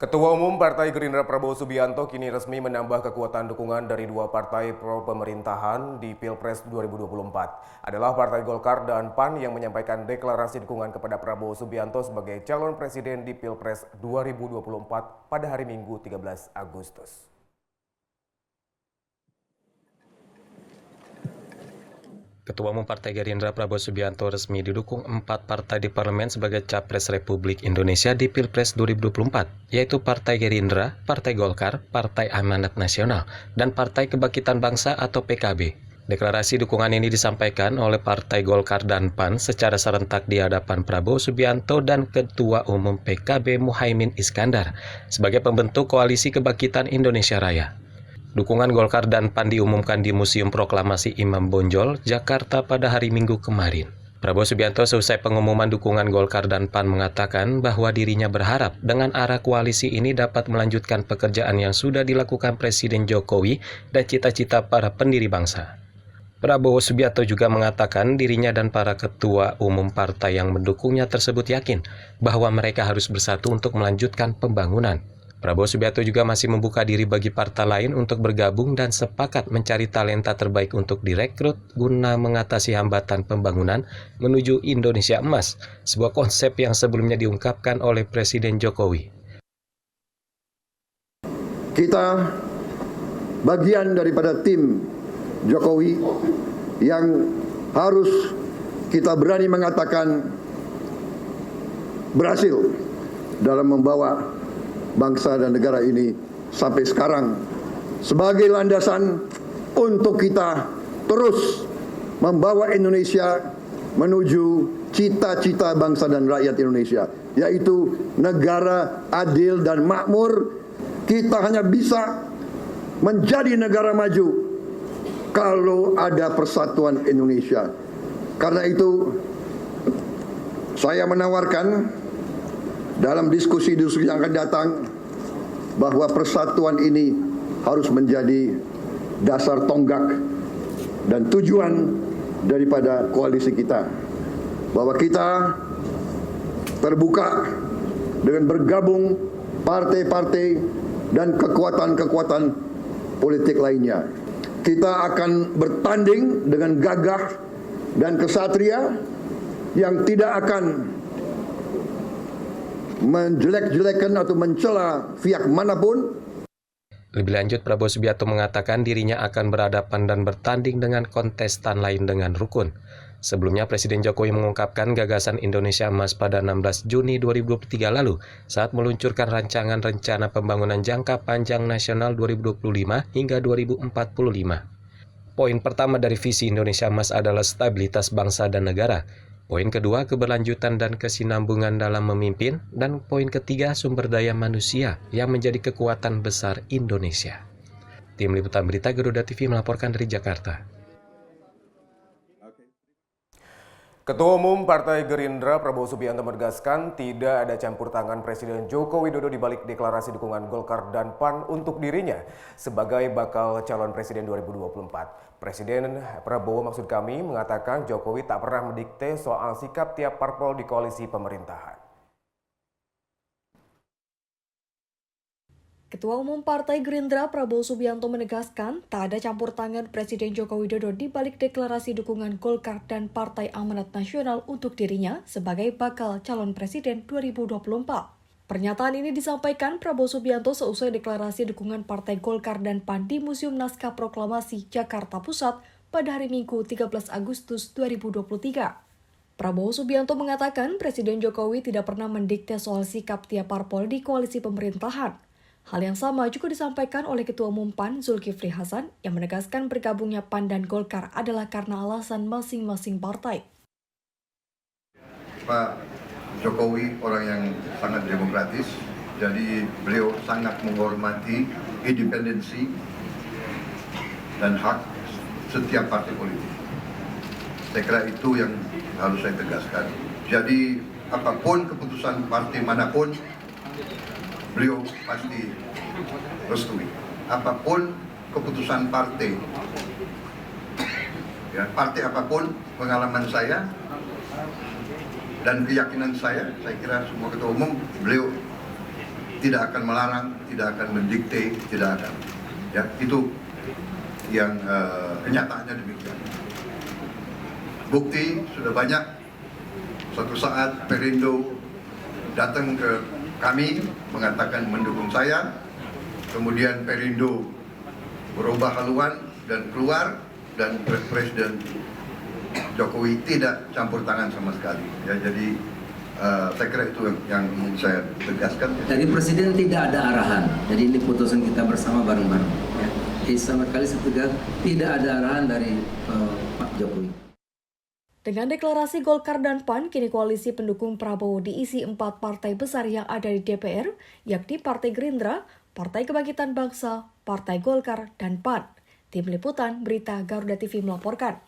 Ketua Umum Partai Gerindra Prabowo Subianto kini resmi menambah kekuatan dukungan dari dua partai pro-pemerintahan di Pilpres 2024. Adalah Partai Golkar dan PAN yang menyampaikan deklarasi dukungan kepada Prabowo Subianto sebagai calon presiden di Pilpres 2024 pada hari Minggu 13 Agustus. Ketua Umum Partai Gerindra Prabowo Subianto resmi didukung 4 partai di parlemen sebagai Capres Republik Indonesia di Pilpres 2024, yaitu Partai Gerindra, Partai Golkar, Partai Amanat Nasional, dan Partai Kebangkitan Bangsa atau PKB. Deklarasi dukungan ini disampaikan oleh Partai Golkar dan PAN secara serentak di hadapan Prabowo Subianto dan Ketua Umum PKB Muhaimin Iskandar sebagai pembentuk Koalisi Kebangkitan Indonesia Raya. Dukungan Golkar dan PAN diumumkan di Museum Proklamasi Imam Bonjol, Jakarta pada hari Minggu kemarin. Prabowo Subianto seusai pengumuman dukungan Golkar dan PAN mengatakan bahwa dirinya berharap dengan arah koalisi ini dapat melanjutkan pekerjaan yang sudah dilakukan Presiden Jokowi dan cita-cita para pendiri bangsa. Prabowo Subianto juga mengatakan dirinya dan para ketua umum partai yang mendukungnya tersebut yakin bahwa mereka harus bersatu untuk melanjutkan pembangunan. Prabowo Subianto juga masih membuka diri bagi partai lain untuk bergabung dan sepakat mencari talenta terbaik untuk direkrut guna mengatasi hambatan pembangunan menuju Indonesia Emas, sebuah konsep yang sebelumnya diungkapkan oleh Presiden Jokowi. Kita bagian daripada tim Jokowi yang harus kita berani mengatakan berhasil dalam membawa bangsa dan negara ini sampai sekarang sebagai landasan untuk kita terus membawa Indonesia menuju cita-cita bangsa dan rakyat Indonesia, yaitu negara adil dan makmur. Kita hanya bisa menjadi negara maju kalau ada persatuan Indonesia. Karena itu saya menawarkan dalam diskusi-diskusi yang akan datang bahwa persatuan ini harus menjadi dasar tonggak dan tujuan daripada koalisi kita. Bahwa kita terbuka dengan bergabung partai-partai dan kekuatan-kekuatan politik lainnya. Kita akan bertanding dengan gagah dan kesatria yang tidak akan menjelek-jelekan atau mencela pihak manapun. Lebih lanjut, Prabowo Subianto mengatakan dirinya akan berhadapan dan bertanding dengan kontestan lain dengan rukun. Sebelumnya, Presiden Jokowi mengungkapkan gagasan Indonesia Emas pada 16 Juni 2023 lalu saat meluncurkan rancangan rencana pembangunan jangka panjang nasional 2025 hingga 2045. Poin pertama dari visi Indonesia Emas adalah stabilitas bangsa dan negara. Poin kedua, keberlanjutan dan kesinambungan dalam memimpin. Dan poin ketiga, sumber daya manusia yang menjadi kekuatan besar Indonesia. Tim Liputan Berita Garuda TV melaporkan dari Jakarta. Ketua Umum Partai Gerindra Prabowo Subianto menegaskan tidak ada campur tangan Presiden Joko Widodo di balik deklarasi dukungan Golkar dan PAN untuk dirinya sebagai bakal calon presiden 2024. Presiden Prabowo maksud kami mengatakan Jokowi tak pernah mendikte soal sikap tiap parpol di koalisi pemerintahan. Ketua Umum Partai Gerindra Prabowo Subianto menegaskan tak ada campur tangan Presiden Joko Widodo di balik deklarasi dukungan Golkar dan Partai Amanat Nasional untuk dirinya sebagai bakal calon presiden 2024. Pernyataan ini disampaikan Prabowo Subianto seusai deklarasi dukungan Partai Golkar dan PAN di Museum Naskah Proklamasi Jakarta Pusat pada hari Minggu 13 Agustus 2023. Prabowo Subianto mengatakan Presiden Jokowi tidak pernah mendikte soal sikap tiap parpol di koalisi pemerintahan. Hal yang sama juga disampaikan oleh Ketua Umum PAN Zulkifli Hasan yang menegaskan bergabungnya PAN dan Golkar adalah karena alasan masing-masing partai. Pak Jokowi orang yang sangat demokratis, jadi beliau sangat menghormati independensi dan hak setiap partai politik. Saya kira itu yang harus saya tegaskan. Jadi apapun keputusan partai manapun, beliau pasti restui. Apapun keputusan partai, ya, partai apapun, pengalaman saya dan keyakinan saya kira semua ketua umum beliau tidak akan melarang, tidak akan mendikte, tidak akan. Ya, itu yang kenyataannya demikian. Bukti sudah banyak. Suatu saat Perindo datang ke kami mengatakan mendukung saya, kemudian Perindo berubah haluan dan keluar, dan Presiden Jokowi tidak campur tangan sama sekali. Ya, jadi saya kira itu yang ingin saya tegaskan. Dari Presiden tidak ada arahan, jadi ini putusan kita bersama bareng-bareng. Ya. Jadi sama sekali tidak ada arahan dari Pak Jokowi. Dengan deklarasi Golkar dan PAN, kini koalisi pendukung Prabowo diisi 4 partai besar yang ada di DPR, yakni Partai Gerindra, Partai Kebangkitan Bangsa, Partai Golkar, dan PAN. Tim Liputan Berita Garuda TV melaporkan.